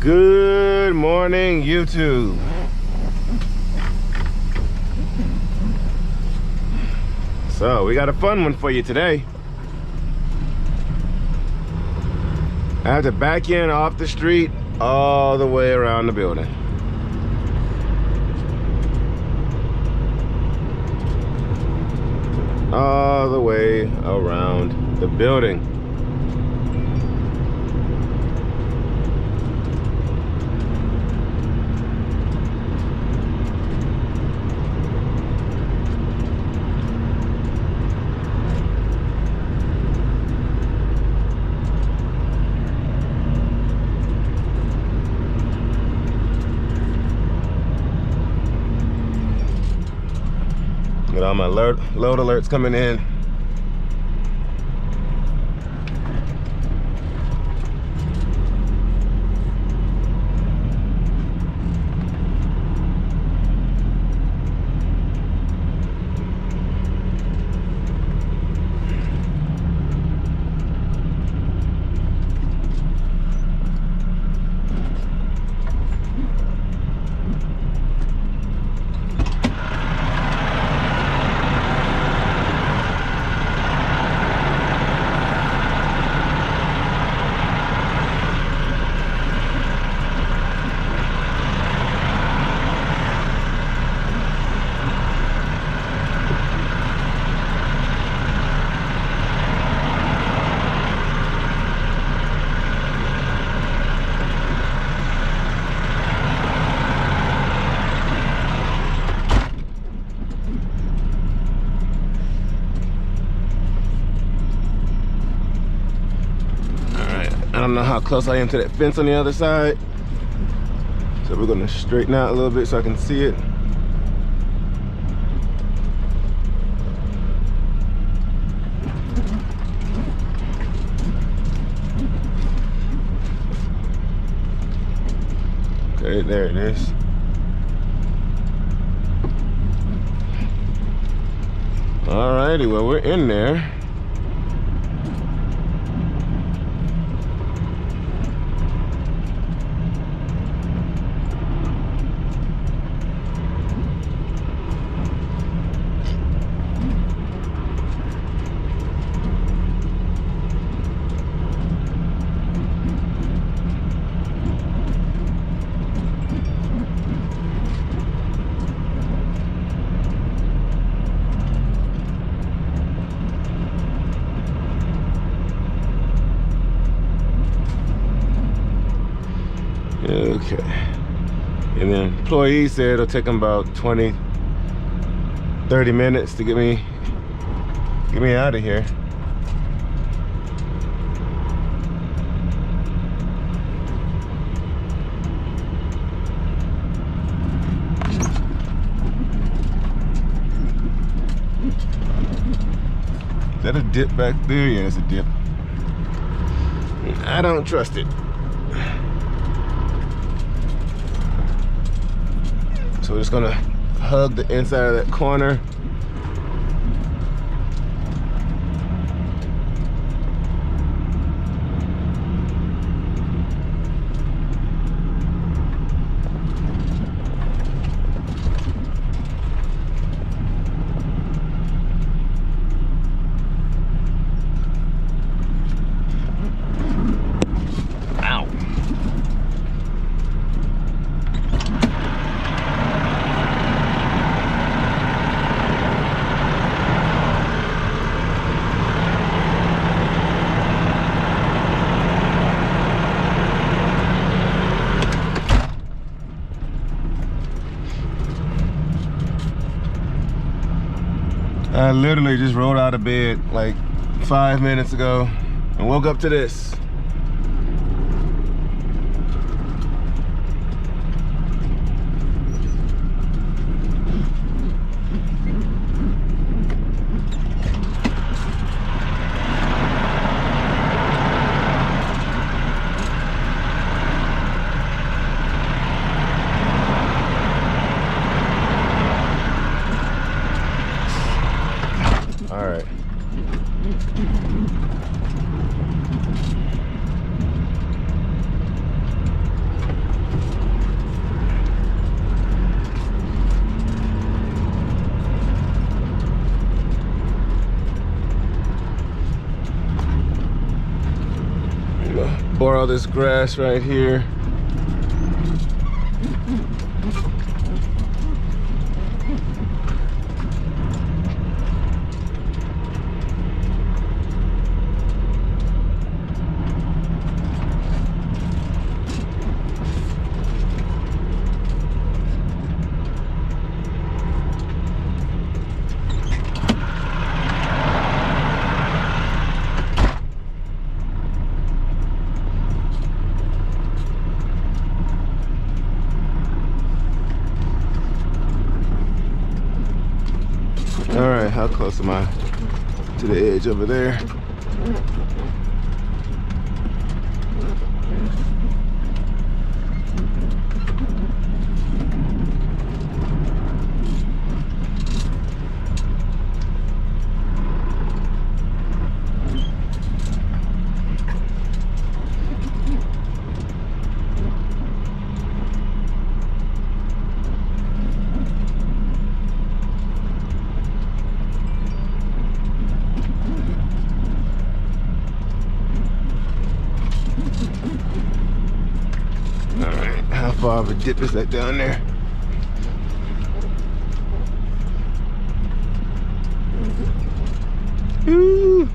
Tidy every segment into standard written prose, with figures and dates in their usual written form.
Good morning, YouTube. So we got a fun one for you today. I have to back in off the street all the way around the building. All the way around the building. Got all my load alerts coming in. I don't know how close I am to that fence on the other side, so we're gonna straighten out a little bit so I can see it. Okay, there it is. Alrighty, well, we're in there. Okay, and then employee said it'll take them about 20-30 minutes to get me out of here. Is that a dip back there? Yeah, it's a dip. I don't trust it. So we're just gonna hug the inside of that corner. I literally just rolled out of bed like 5 minutes ago and woke up to this. All right. borrow this grass right here. All right, how close am I to the edge over there? How far of a dip is that down there? Ooh.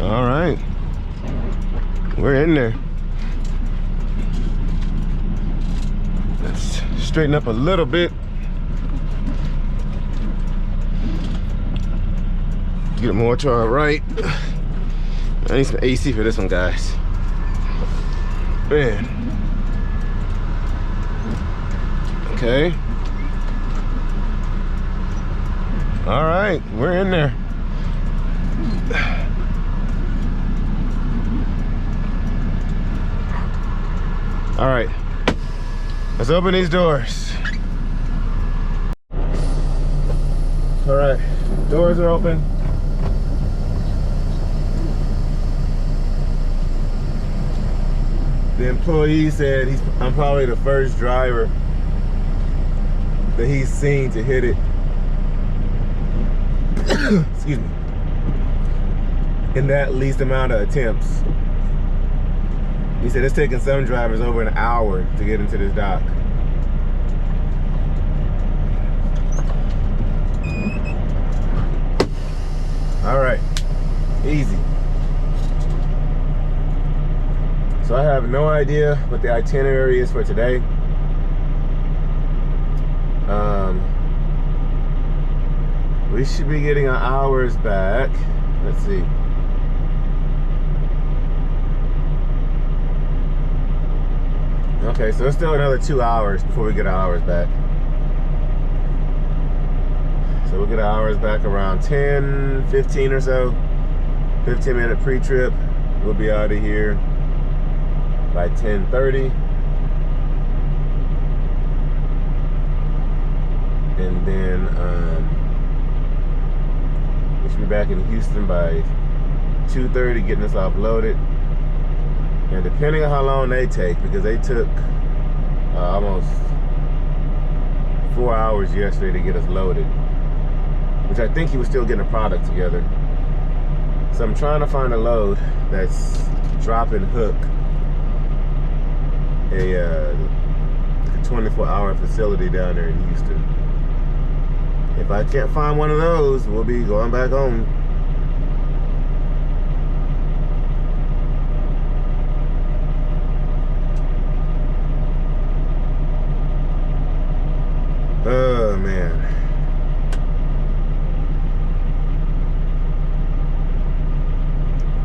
All right, we're in there. Let's straighten up a little bit. Get more to our right. I need some AC for this one, guys. Man. Okay. All right, we're in there. All right, let's open these doors. All right, doors are open. The employee said I'm probably the first driver that he's seen to hit it. Excuse me. In that least amount of attempts. He said it's taken some drivers over an hour to get into this dock. All right, easy. So I have no idea what the itinerary is for today. We should be getting our hours back. Let's see. Okay, so it's still another 2 hours before we get our hours back. So we'll get our hours back around 10:15 or so. 15-minute pre-trip. We'll be out of here by 10:30. And then we should be back in Houston by 2:30, getting us offloaded. And depending on how long they take, because they took almost 4 hours yesterday to get us loaded, which I think he was still getting a product together. So I'm trying to find a load that's drop and hook a 24-hour facility down there in Houston. If I can't find one of those, we'll be going back home. Oh man.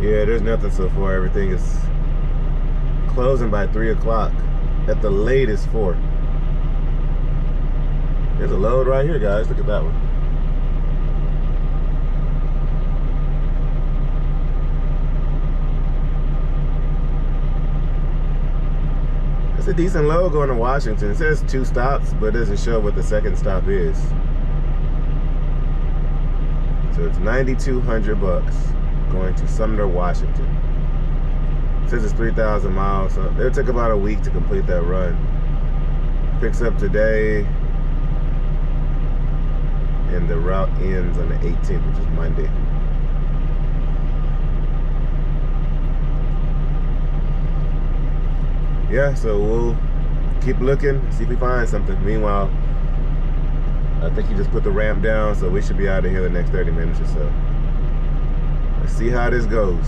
Yeah, there's nothing so far. Everything is closing by 3 o'clock. At the latest 4. There's a load right here, guys. Look at that one. It's a decent load going to Washington. It says 2 stops, but it doesn't show what the second stop is. So it's $9,200 going to Sumner, Washington. It says it's 3,000 miles, so it took about a week to complete that run. Picks up today, and the route ends on the 18th, which is Monday. Yeah, so we'll keep looking, see if we find something. Meanwhile, I think he just put the ramp down, so we should be out of here the next 30 minutes or so. Let's see how this goes.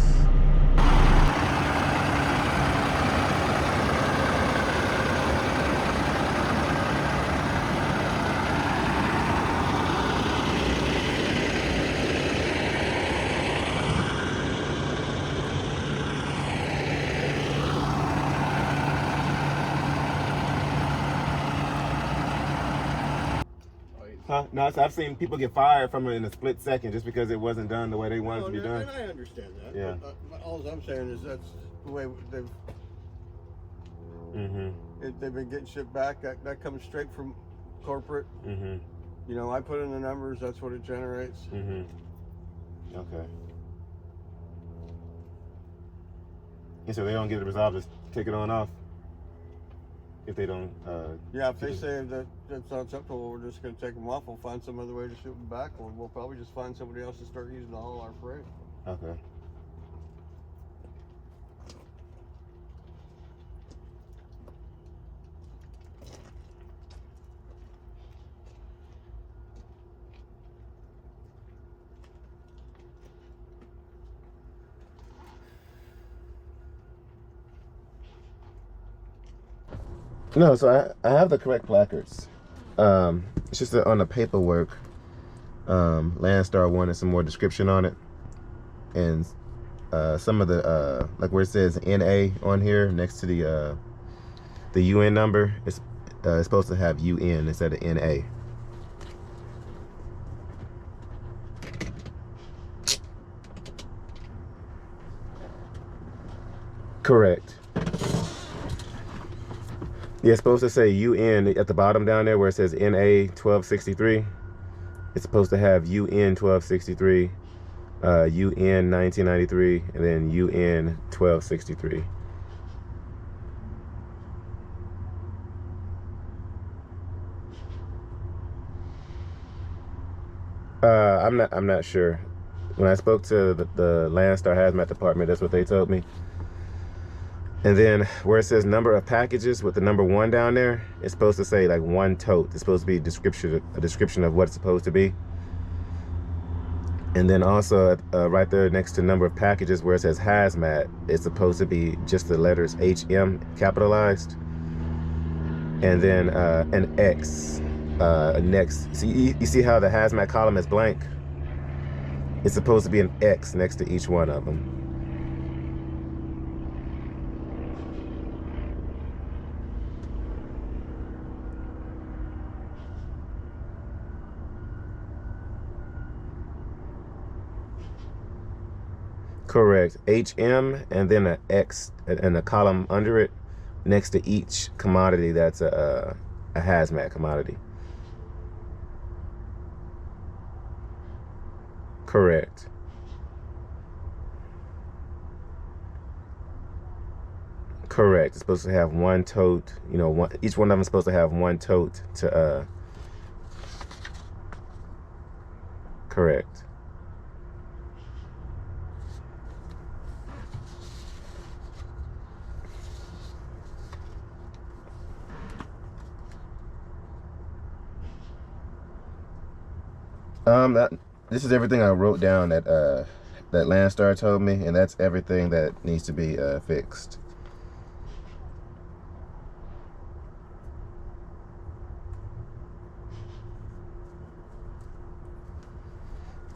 Huh? No, I've seen people get fired from it in a split second just because it wasn't done the way they wanted it to be done. And I understand that. Yeah. But all I'm saying is that's the way they've they've been getting shit back. That comes straight from corporate. You know, I put in the numbers. That's what it generates. Okay. And so they don't get it resolved, just take it on off. If they don't, yeah, if they say that that's not acceptable, we're just going to take them off. We'll find some other way to ship them back, or we'll probably just find somebody else to start using to haul our freight. Okay. No, so I have the correct placards. It's just that on the paperwork, Landstar wanted some more description on it, and some of the like where it says NA on here next to the UN number, it's supposed to have UN instead of NA. Correct. Yeah, it's supposed to say UN at the bottom down there where it says NA 1263. It's supposed to have UN 1263, UN 1993, and then UN 1263. I'm not sure. When I spoke to the Landstar Hzmt department, that's what they told me. And then where it says number of packages with the number 1 down there, it's supposed to say like 1 tote. It's supposed to be a description of what it's supposed to be. And then also right there next to number of packages where it says Hzmt, it's supposed to be just the letters HM capitalized. And then an X next. See, you see how the Hzmt column is blank? It's supposed to be an X next to each one of them. Correct. HM and then an X and a column under it next to each commodity that's a Hzmt commodity. Correct. Correct. It's supposed to have 1 tote, you know, each one of them is supposed to have 1 tote to correct. This is everything I wrote down that that Landstar told me, and that's everything that needs to be fixed.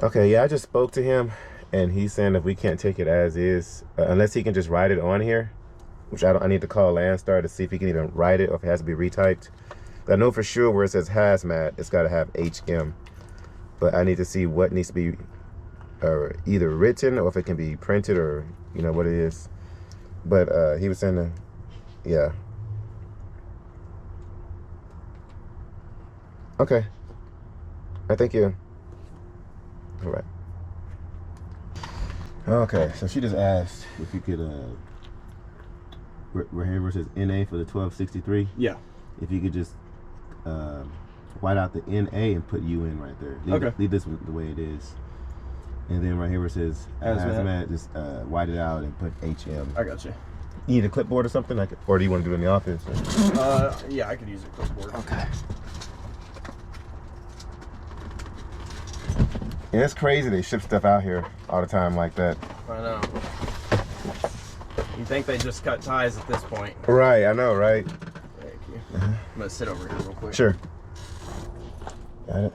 Okay, yeah, I just spoke to him, and he's saying if we can't take it as is, unless he can just write it on here, which I need to call Landstar to see if he can even write it or if it has to be retyped. I know for sure where it says Hzmt, it's got to have HM. But I need to see what needs to be either written or if it can be printed or, you know, what it is. But he was saying, yeah. Okay. Thank you. All right. Okay, so she just asked if you could, right here versus NA for the 1263. Yeah. If you could just white out the NA and put UN right there. Leave this one the way it is. And then right here where it says Hzmt, just white it out and put HM. I got you. You need a clipboard or something? Or do you want to do it in the office? Yeah, I could use a clipboard. Okay. Yeah, it's crazy they ship stuff out here all the time like that. I know. You think they just cut ties at this point? Right, I know, right? Thank you. I'm gonna sit over here real quick. Sure. Got it.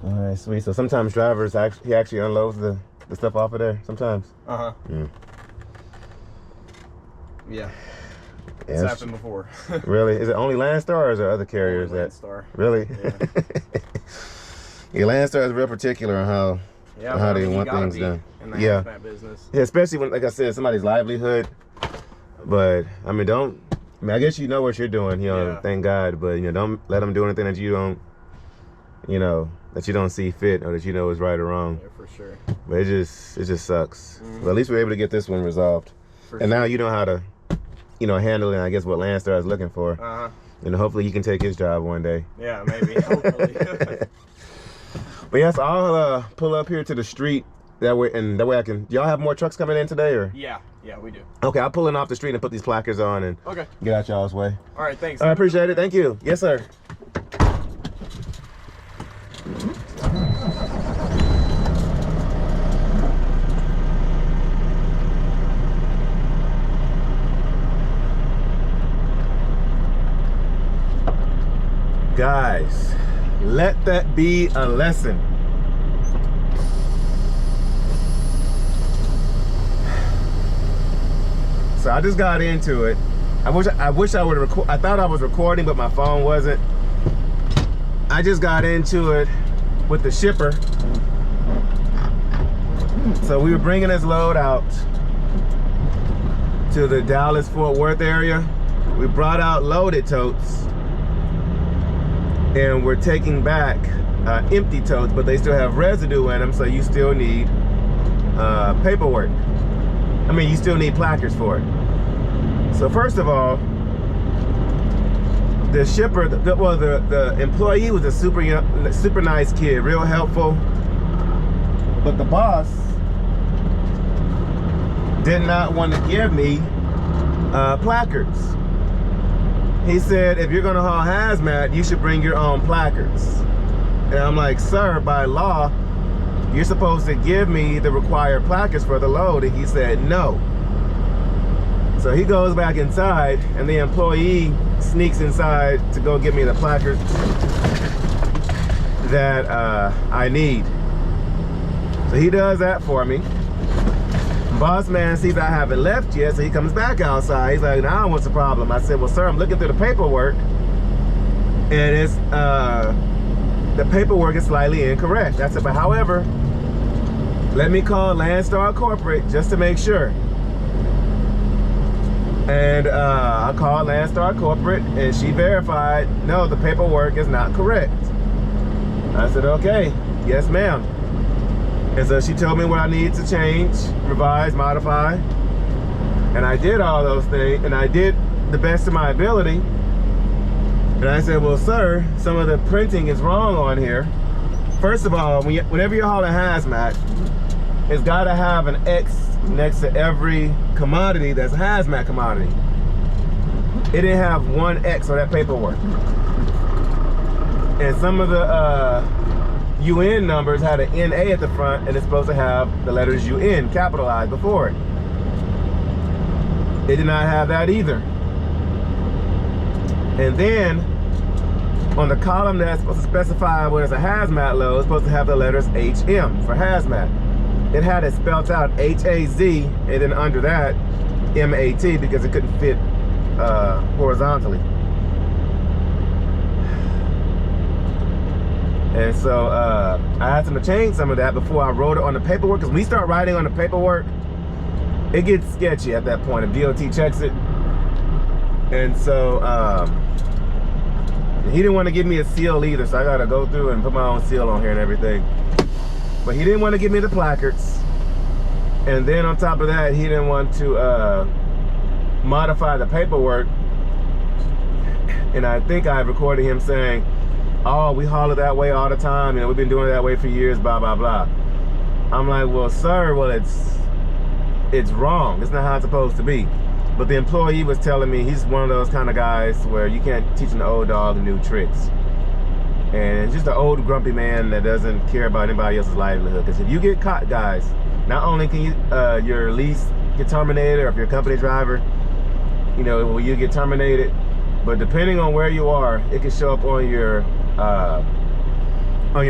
All right, sweet. So sometimes drivers he actually unloads the stuff off of there. Sometimes. Yeah. It's happened before. Really? Is it only Landstar or is there other carriers that? Landstar. Really? Yeah. Yeah, Landstar is real particular on how they want things done. In the hazmat business. Yeah, especially when, like I said, somebody's livelihood. But I mean, I guess you know what you're doing, you know. Thank God, but don't let them do anything that you don't, that you don't see fit or that you know is right or wrong. Yeah, for sure. But it just sucks. But at least we're able to get this one resolved. And now you know how to, handle it. I guess what Landstar is looking for. And hopefully he can take his job one day. Yeah, maybe. Hopefully. But yes, I'll pull up here to the street that way I can. Y'all have more trucks coming in today, or? Yeah, we do. Okay, I'll pull in off the street and put these placards on and get out y'all's way. All right, thanks. I appreciate it. Thank you. Yes, sir. Guys, let that be a lesson. So I just got into it. I wish I would record. I thought I was recording, but my phone wasn't. I just got into it with the shipper. So we were bringing this load out to the Dallas-Fort Worth area. We brought out loaded totes. And we're taking back empty totes, but they still have residue in them, so you still need paperwork. I mean, you still need placards for it. So first of all, the shipper, the employee was a super nice kid, real helpful. But the boss did not want to give me placards. He said, if you're gonna haul hazmat, you should bring your own placards. And I'm like, sir, by law, you're supposed to give me the required placards for the load. And he said, no. So he goes back inside and the employee sneaks inside to go get me the placards that I need. So he does that for me. Boss man sees I haven't left yet, so he comes back outside. He's like, now what's the problem? I said, well, sir, I'm looking through the paperwork, and it's the paperwork is slightly incorrect. I said, but however, let me call Landstar Corporate just to make sure. And I called Landstar Corporate, and she verified, no, the paperwork is not correct. I said, okay, yes, ma'am. And so she told me what I needed to change, revise, modify. And I did all those things, and I did the best of my ability. And I said, well, sir, some of the printing is wrong on here. First of all, whenever you're hauling hazmat, it's gotta have an X next to every commodity that's a hazmat commodity. It didn't have one X on that paperwork. And some of the UN numbers had an NA at the front, and it's supposed to have the letters UN capitalized before it. It did not have that either. And then on the column that's supposed to specify where it's a hazmat load, it's supposed to have the letters HM for hazmat. It had it spelled out HAZ, and then under that MAT, because it couldn't fit horizontally. And so I had to change some of that before I wrote it on the paperwork, because when we start writing on the paperwork, it gets sketchy at that point if DOT checks it. And so He didn't want to give me a seal either, so I gotta go through and put my own seal on here and everything. But he didn't want to give me the placards. And then on top of that, he didn't want to modify the paperwork. And I think I recorded him saying, oh, we haul it that way all the time. You know, we've been doing it that way for years, blah, blah, blah. I'm like, well, sir, well, it's wrong. It's not how it's supposed to be. But the employee was telling me he's one of those kind of guys where you can't teach an old dog new tricks. And just an old grumpy man that doesn't care about anybody else's livelihood. Because if you get caught, guys, not only can you your lease get terminated, or if you're a company driver, you know, will you get terminated, but depending on where you are, it can show up on your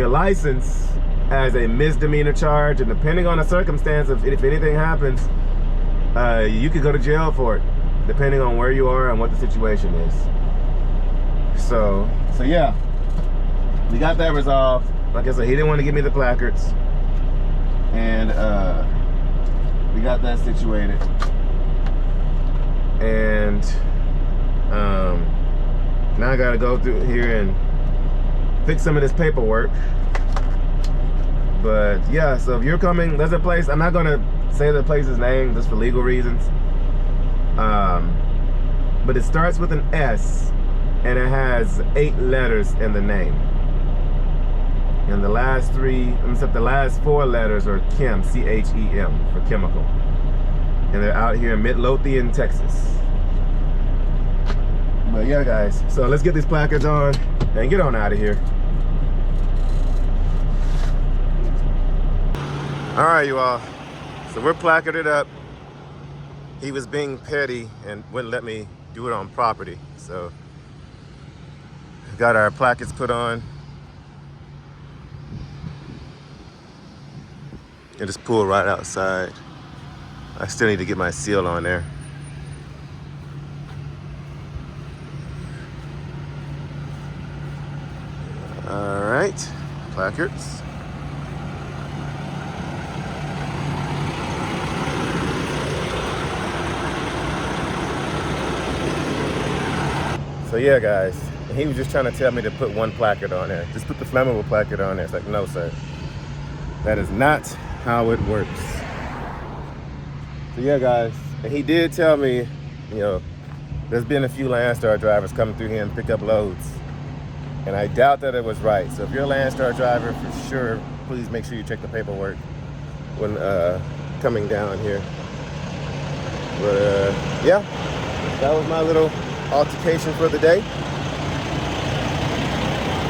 license as a misdemeanor charge, and depending on the circumstance of if anything happens, you could go to jail for it, depending on where you are and what the situation is. So yeah, we got that resolved. Like I said, he didn't want to give me the placards, and we got that situated. And now I gotta go through here and fix some of this paperwork. But yeah, so if you're coming, there's a place, I'm not gonna say the place's name just for legal reasons, but it starts with an S and it has 8 letters in the name, and the last 4 letters are Chem, C-H-E-M, for chemical, and they're out here in Midlothian, Texas. But yeah, guys, so let's get these placards on and get on out of here. All right, you all. So we're placarded up. He was being petty and wouldn't let me do it on property. So got our placards put on. And just pull right outside. I still need to get my seal on there. All right, placards. So yeah, guys, he was just trying to tell me to put one placard on there. Just put the flammable placard on there. It's like, no, sir. That is not how it works. So yeah, guys, and he did tell me, you know, there's been a few Landstar drivers coming through here and pick up loads. And I doubt that it was right. So if you're a Landstar driver, for sure, please make sure you check the paperwork when coming down here. But yeah, that was my little altercation for the day.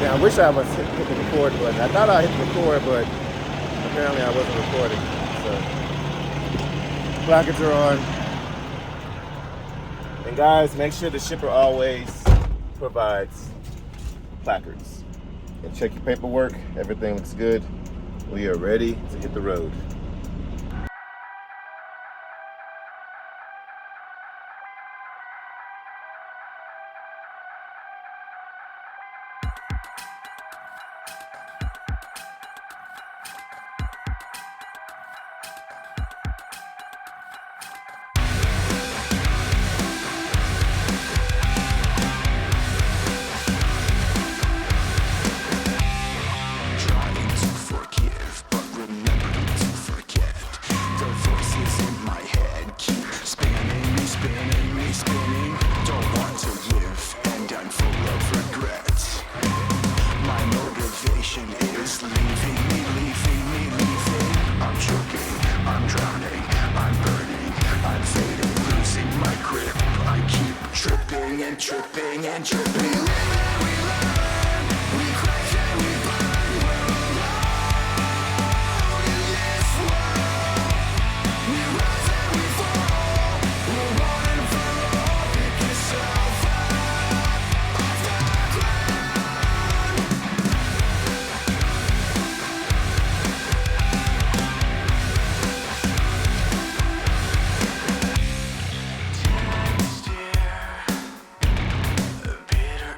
Yeah, I wish I was hit the record button. I thought I hit record, but apparently I wasn't recording. So placards are on. And guys, make sure the shipper always provides placards. And check your paperwork. Everything looks good. We are ready to hit the road. Tripping and tripping. We live and we learn. We crash and we burn. We're alone in this world. We rise and we fall. We're one and for all. Pick yourself up off the bitter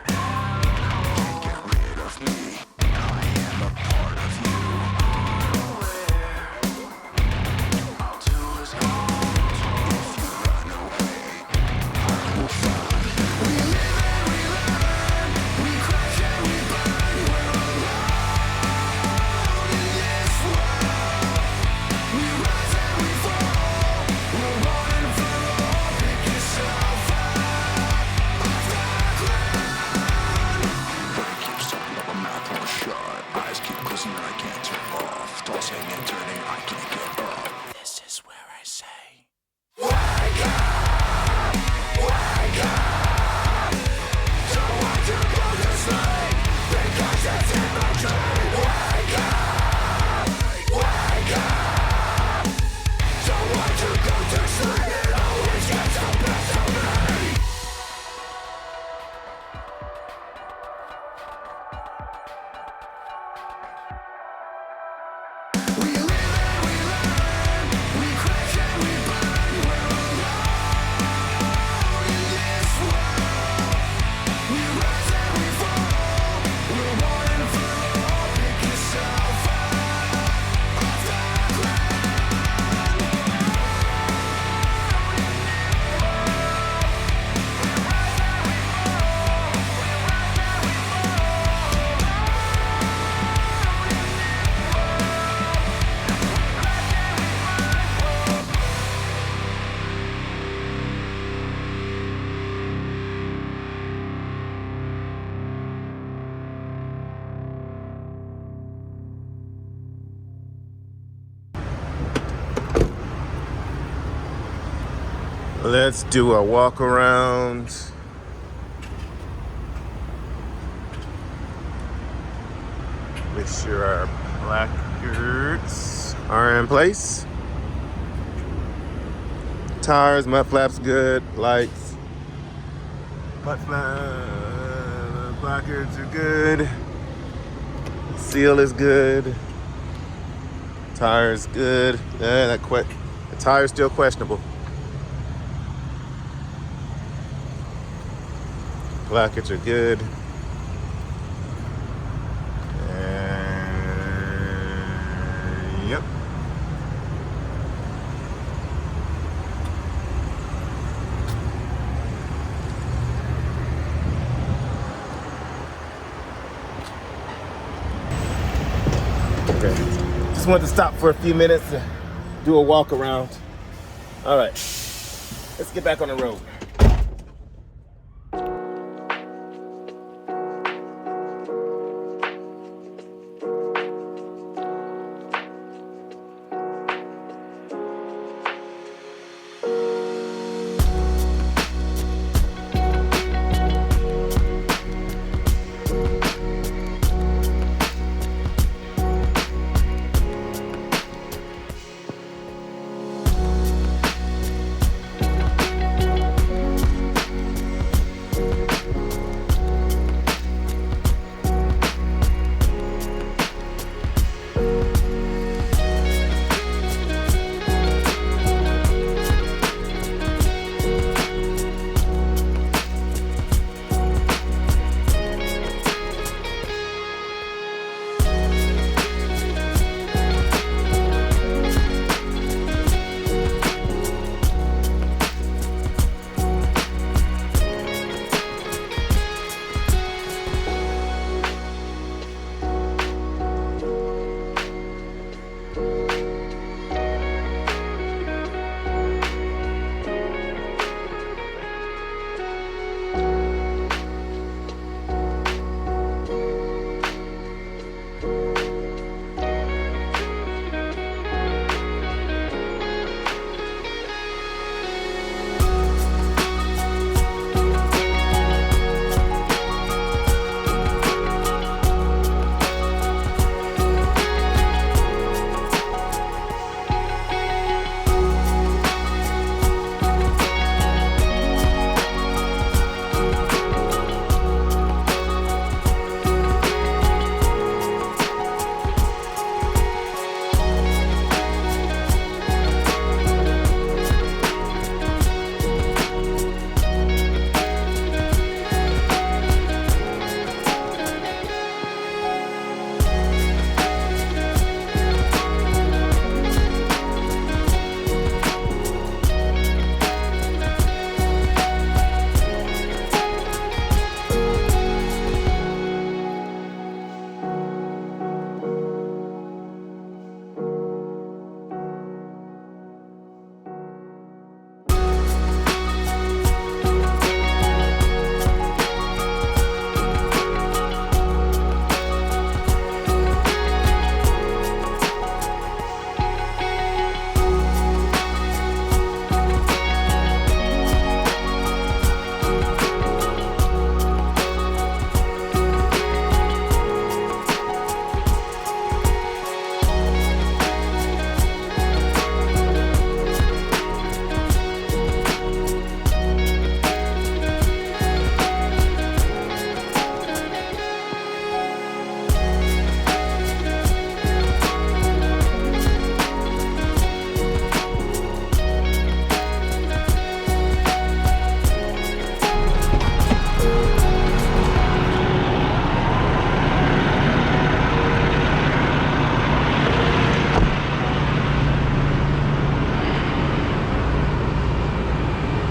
Let's do a walk around. Make sure our placards are in place. Tires, mud flaps good, lights. Placards are good. Seal is good. Tires good. The tire's still questionable. Placards are good. And yep. Okay. Just wanted to stop for a few minutes to do a walk around. All right. Let's get back on the road.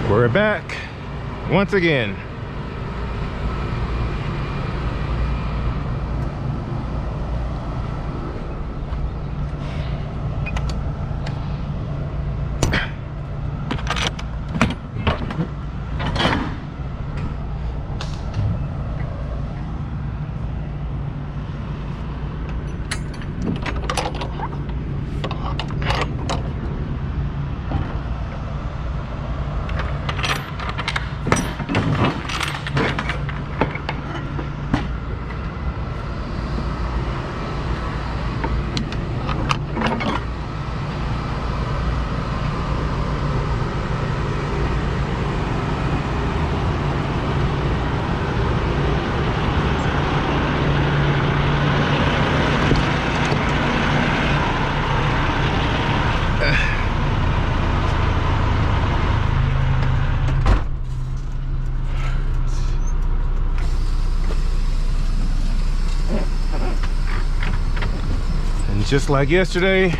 We're back once again. Just like yesterday,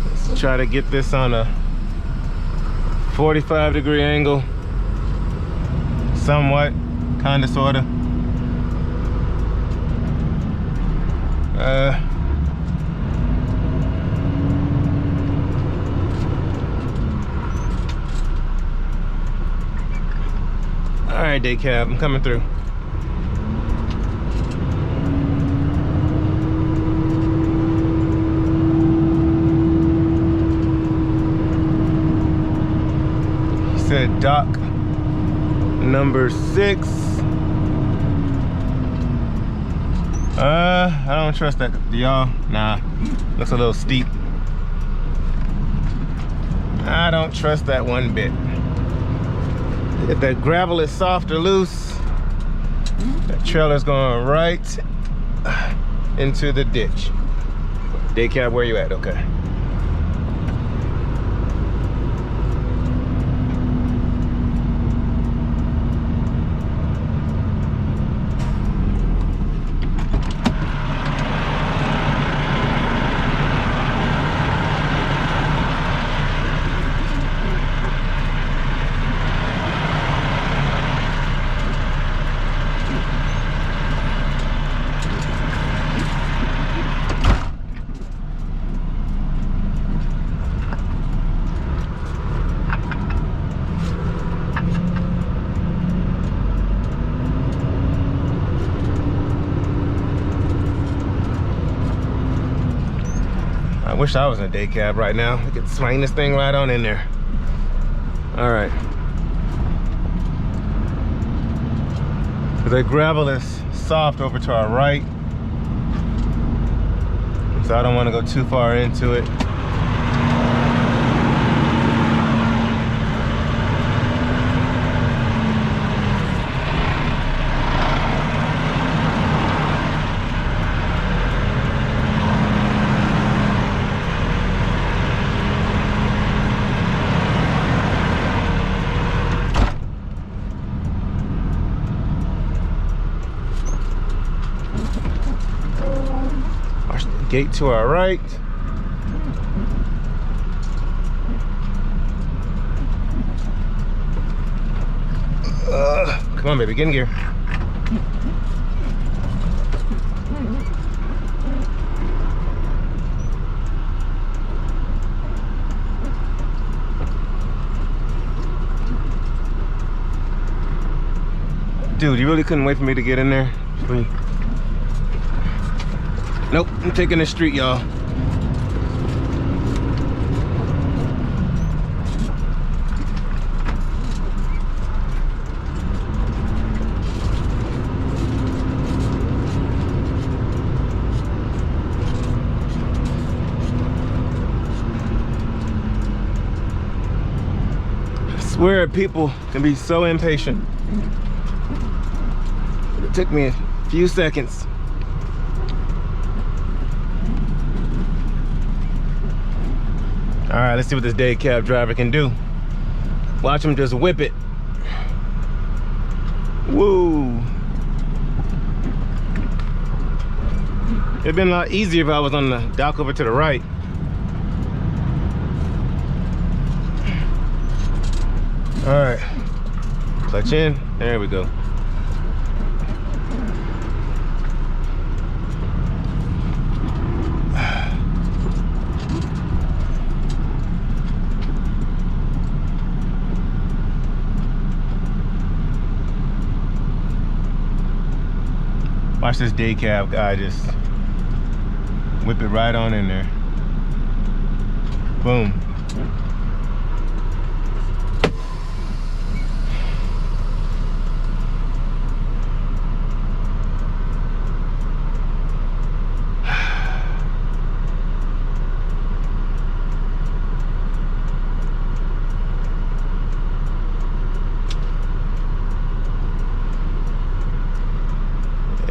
let's try to get this on a 45-degree angle, somewhat, kinda, sorta. All right, day cab, I'm coming through. Said dock number 6. I don't trust that, y'all. Nah, looks a little steep. I don't trust that one bit. If that gravel is soft or loose, that trailer's going right into the ditch. Day cab, where you at? Okay. I wish I was in a day cab right now. We could swing this thing right on in there. All right. The gravel is soft over to our right, so I don't want to go too far into it. Gate to our right. Come on, baby, get in gear. Dude, you really couldn't wait for me to get in there? Please. Nope, I'm taking the street, y'all. I swear people can be so impatient. It took me a few seconds. All right, let's see what this day cab driver can do. Watch him just whip it. Woo. It'd been a lot easier if I was on the dock over to the right. All right, clutch in, there we go. Watch this day cab guy just whip it right on in there. Boom.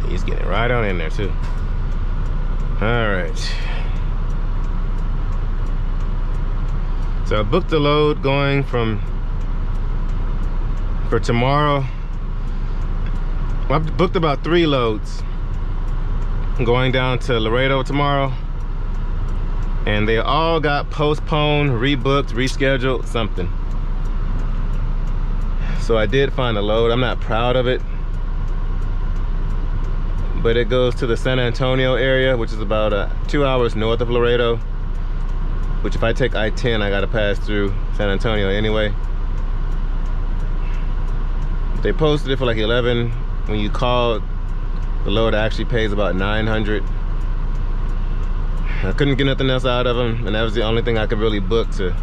He's getting right on in there too. All right. So I booked the load going for tomorrow. Well, I've booked about 3 loads going down to Laredo tomorrow, and they all got postponed, rebooked, rescheduled, something. So I did find a load. I'm not proud of it, but it goes to the San Antonio area, which is about 2 hours north of Laredo, which if I take I-10, I gotta pass through San Antonio anyway. They posted it for like 11. When you call, the load actually pays about 900. I couldn't get nothing else out of them, and that was the only thing I could really book to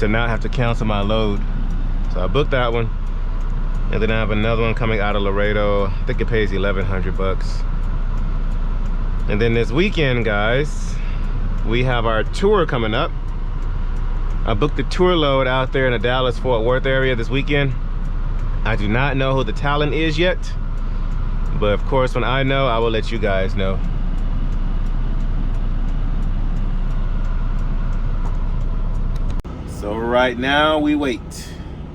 not have to cancel my load. So I booked that one. And then I have another one coming out of Laredo. I think it pays 1,100 bucks. And then this weekend, guys, we have our tour coming up. I booked the tour load out there in the Dallas-Fort Worth area this weekend. I do not know who the talent is yet, but of course, when I know, I will let you guys know. So right now, we wait.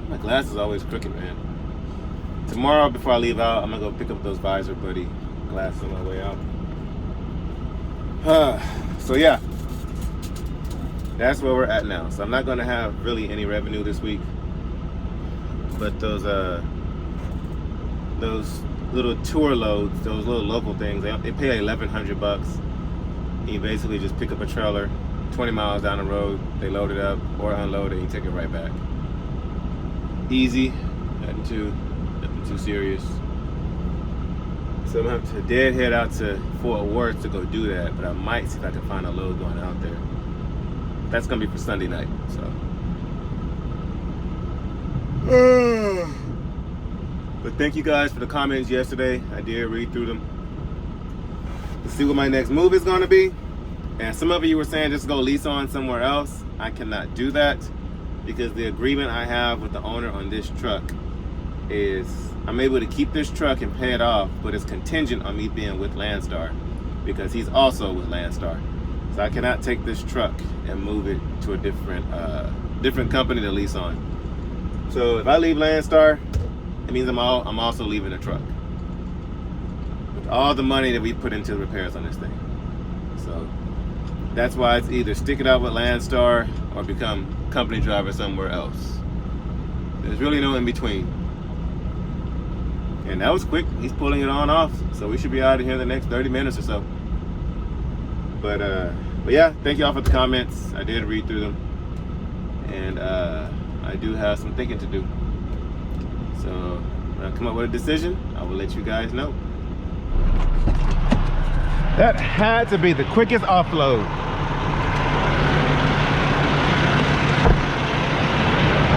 My glass is always crooked, man. Tomorrow, before I leave out, I'm gonna go pick up those Visor Buddy glasses on my way out. So yeah, that's where we're at now. So I'm not gonna have really any revenue this week, but those little tour loads, those little local things, they pay 1,100 bucks. You basically just pick up a trailer 20 miles down the road, they load it up or unload it, and you take it right back. Easy, nothing too serious. So I'm gonna have to head out to Fort Worth to go do that, but I might see if I can find a load going out there. That's gonna be for Sunday night, so. But thank you guys for the comments yesterday. I did read through them. Let's see what my next move is gonna be. And some of you were saying just go lease on somewhere else. I cannot do that because the agreement I have with the owner on this truck is I'm able to keep this truck and pay it off, but it's contingent on me being with Landstar because he's also with Landstar. So I cannot take this truck and move it to a different company to lease on. So if I leave Landstar, it means I'm also leaving the truck with all the money that we put into the repairs on this thing. So that's why it's either stick it out with Landstar or become company driver somewhere else. There's really no in between. And that was quick. He's pulling it on off, so we should be out of here in the next 30 minutes or so. But yeah, thank y'all for the comments. I did read through them, and I do have some thinking to do. So when I come up with a decision, I will let you guys know. That had to be the quickest offload.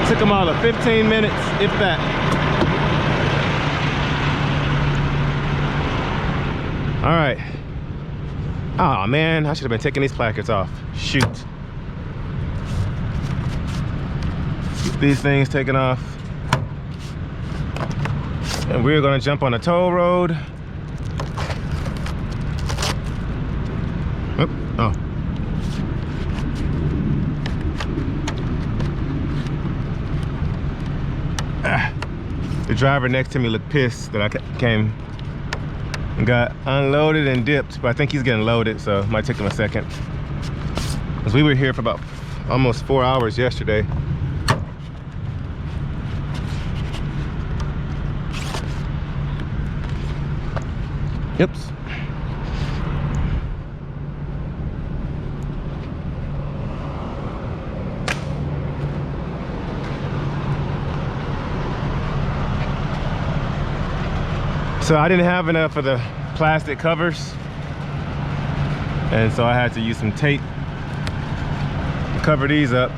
Took them all 15 minutes, if that. All right. Oh man, I should have been taking these placards off. Shoot. Get these things taken off. And we're gonna jump on a toll road. Oh. The driver next to me looked pissed that I came and got unloaded and dipped, but I think he's getting loaded, so it might take him a second. Because we were here for about almost 4 hours yesterday. Oops. So I didn't have enough of the plastic covers, and so I had to use some tape to cover these up.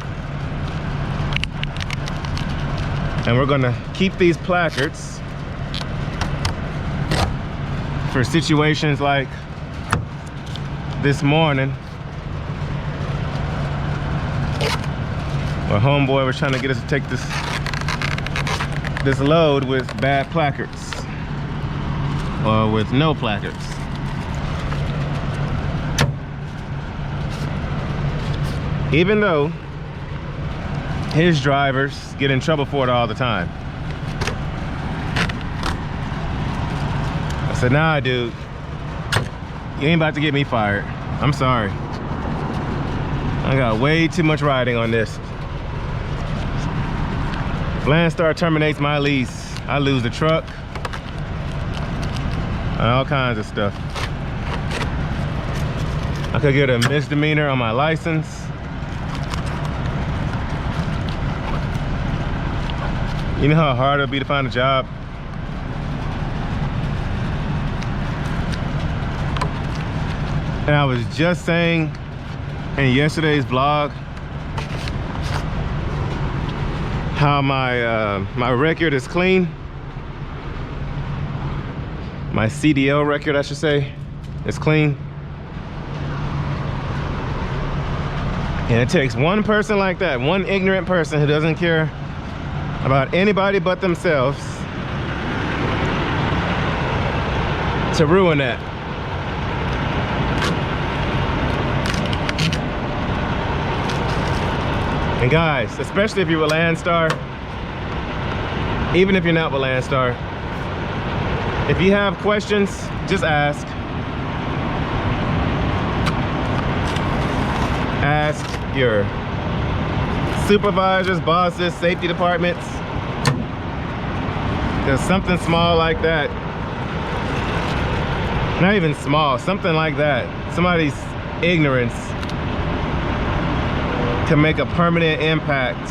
And we're gonna keep these placards for situations like this morning where homeboy was trying to get us to take this load with bad placards or with no placards. Even though his drivers get in trouble for it all the time. I said, nah, dude, you ain't about to get me fired. I'm sorry. I got way too much riding on this. If Landstar terminates my lease, I lose the truck and all kinds of stuff. I could get a misdemeanor on my license. You know how hard it'll be to find a job? And I was just saying in yesterday's vlog how my record is clean. My CDL record, I should say, is clean. And it takes one person like that, one ignorant person who doesn't care about anybody but themselves, to ruin that. And guys, especially if you're with Landstar, even if you're not with Landstar, if you have questions, just ask. Ask your supervisors, bosses, safety departments. Because something small like that, not even small, something like that, somebody's ignorance can make a permanent impact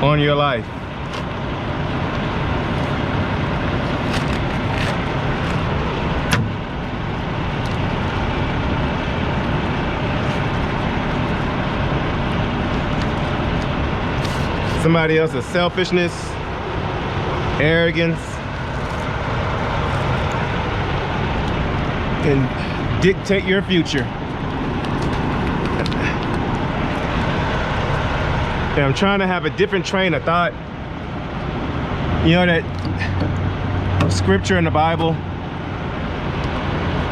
on your life. Somebody else's selfishness, arrogance can dictate your future. And I'm trying to have a different train of thought. You know that scripture in the Bible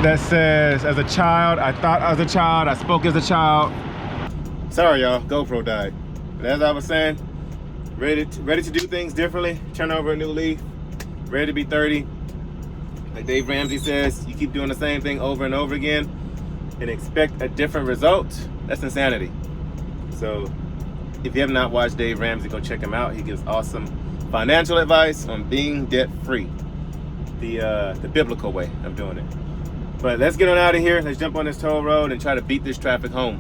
that says, as a child, I thought as a child, I spoke as a child. Sorry y'all, GoPro died. But as I was saying, ready to do things differently, turn over a new leaf, ready to be 30. Like Dave Ramsey says, you keep doing the same thing over and over again and expect a different result. That's insanity. So if you have not watched Dave Ramsey, go check him out. He gives awesome financial advice on being debt-free, the biblical way of doing it. But let's get on out of here. Let's jump on this toll road and try to beat this traffic home.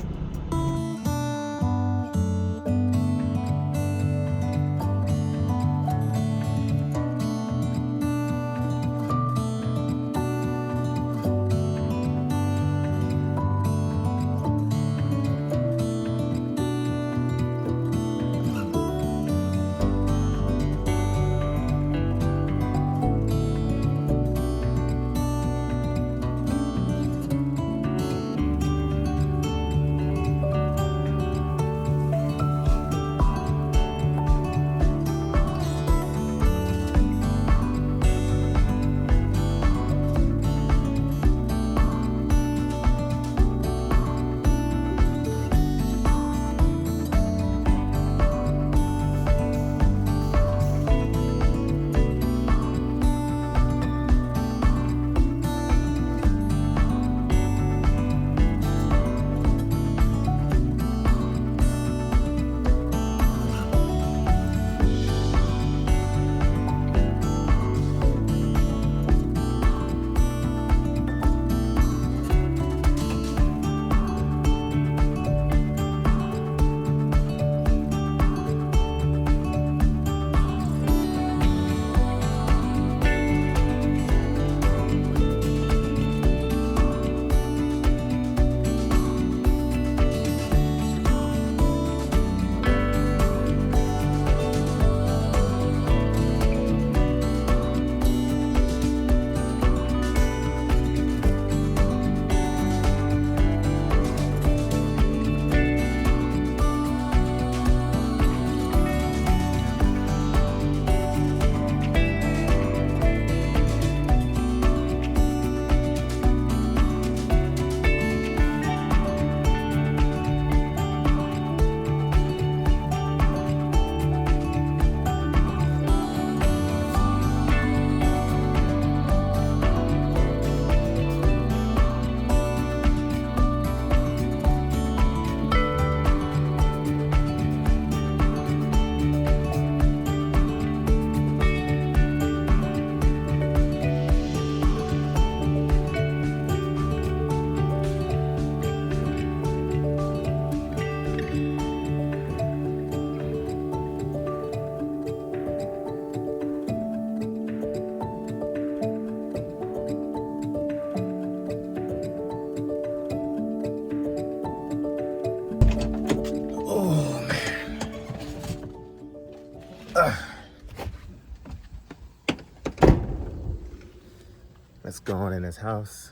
Let's go on in this house.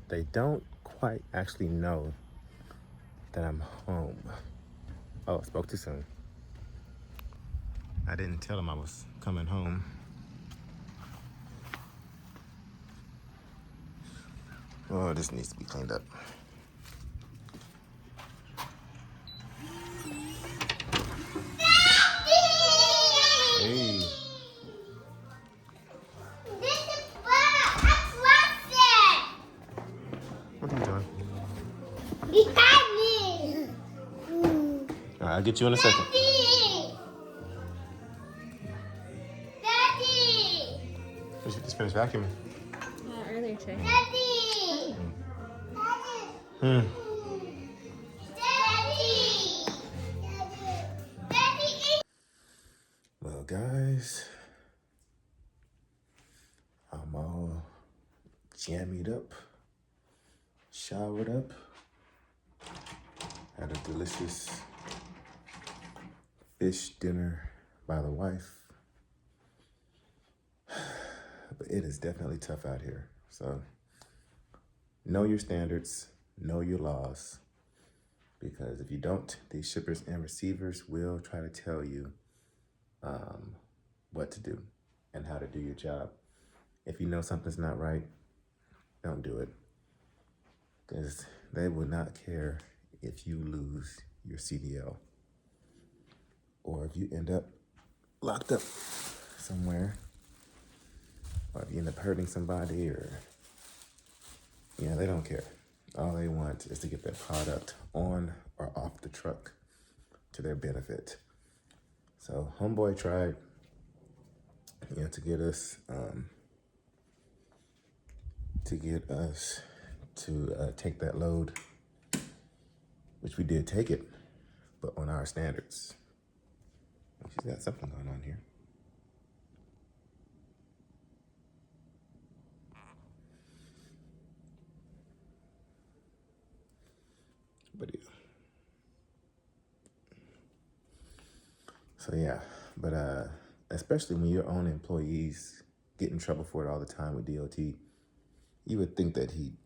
They don't quite actually know that I'm home. Oh, I spoke too soon. I didn't tell them I was coming home. Oh, this needs to be cleaned up. Hey. What are you doing? All right, I'll get you in a second. You should just finish vacuuming. Earlier today. Well, guys, I'm all jammied up, showered up, had a delicious fish dinner by the wife. But it is definitely tough out here. So know your standards, know your laws, because if you don't, these shippers and receivers will try to tell you what to do and how to do your job. If you know something's not right, don't do it, because they will not care if you lose your CDL or if you end up locked up somewhere, or if you end up hurting somebody, or they don't care. All they want is to get their product on or off the truck to their benefit. So homeboy tried, to get us to take that load, which we did take it, but on our standards. She's got something going on here. But yeah. So yeah, but especially when your own employees get in trouble for it all the time with DOT, you would think that I'm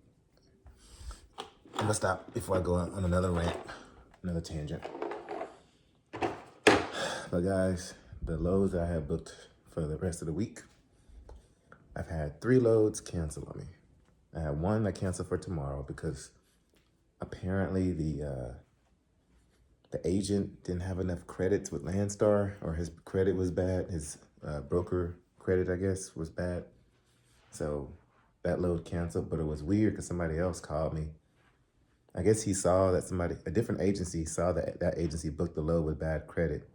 gonna stop before I go on another rant, another tangent. But guys, the loads that I have booked for the rest of the week, I've had 3 loads cancel on me. I had one that canceled for tomorrow because apparently the agent didn't have enough credits with Landstar, or his credit was bad. His broker credit, I guess, was bad. So that load canceled, but it was weird because somebody else called me. I guess he saw that a different agency saw that that agency booked the load with bad credit.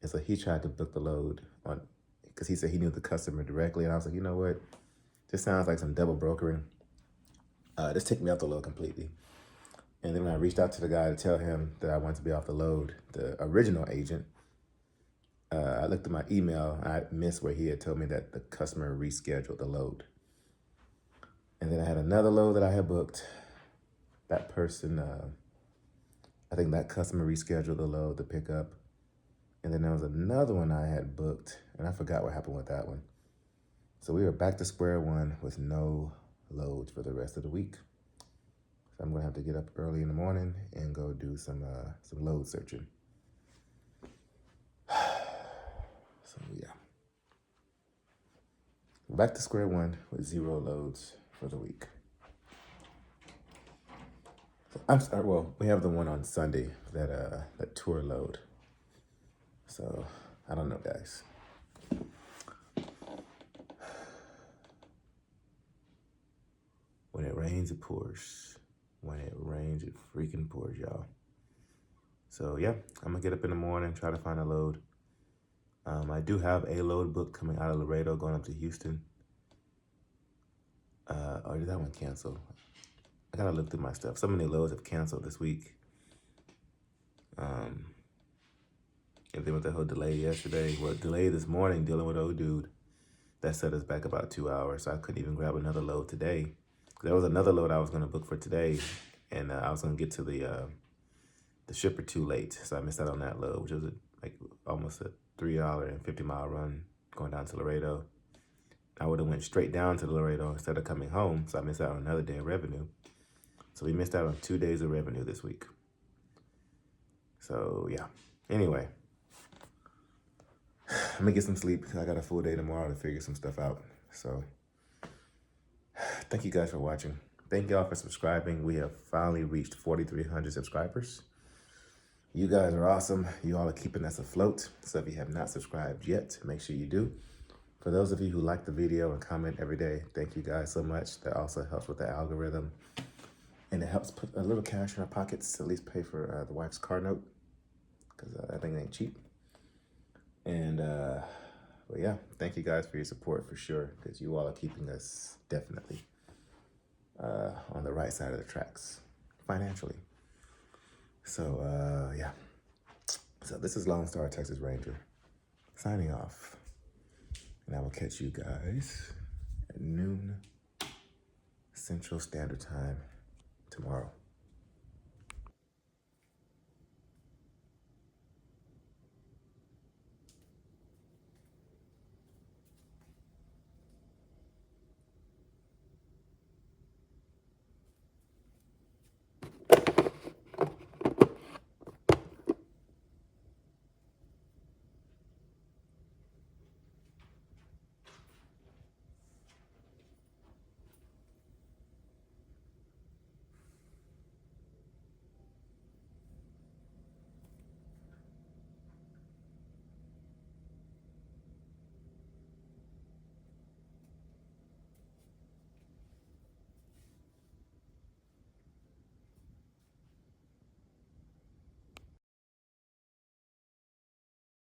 And so he tried to book the load on, because he said he knew the customer directly. And I was like, you know what? This sounds like some double brokering. Just take me off the load completely. And then when I reached out to the guy to tell him that I wanted to be off the load, the original agent, I looked at my email. I missed where he had told me that the customer rescheduled the load. And then I had another load that I had booked. That person, I think that customer rescheduled the load to pick up. And then there was another one I had booked, and I forgot what happened with that one. So we were back to square one with no loads for the rest of the week. So I'm gonna have to get up early in the morning and go do some load searching. So yeah, back to square one with 0 loads for the week. So I'm sorry. Well, we have the one on Sunday, that tour load. So I don't know, guys. When it rains, it pours. When it rains, it freaking pours, y'all. So yeah, I'm gonna get up in the morning, try to find a load. I do have a load book coming out of Laredo going up to Houston. Or did that one cancel? I gotta look through my stuff. Some of the loads have canceled this week. And then with the whole delay yesterday, delay this morning dealing with old dude, that set us back about 2 hours. So I couldn't even grab another load today. There was another load I was gonna book for today, and I was gonna get to the shipper too late. So I missed out on that load, which was like almost a $3.50 run going down to Laredo. I would have went straight down to Laredo instead of coming home, so I missed out on another day of revenue. So we missed out on 2 days of revenue this week. So yeah, anyway, let me get some sleep. I got a full day tomorrow to figure some stuff out. So thank you guys for watching. Thank y'all for subscribing. We have finally reached 4,300 subscribers. You guys are awesome. You all are keeping us afloat. So if you have not subscribed yet, make sure you do. For those of you who like the video and comment every day, thank you guys so much. That also helps with the algorithm. And it helps put a little cash in our pockets to at least pay for the wife's car note, because that thing ain't cheap. And but yeah, thank you guys for your support for sure, because you all are keeping us definitely on the right side of the tracks financially. So yeah, so this is Lone Star Texas Ranger signing off, and I will catch you guys at noon Central Standard Time tomorrow.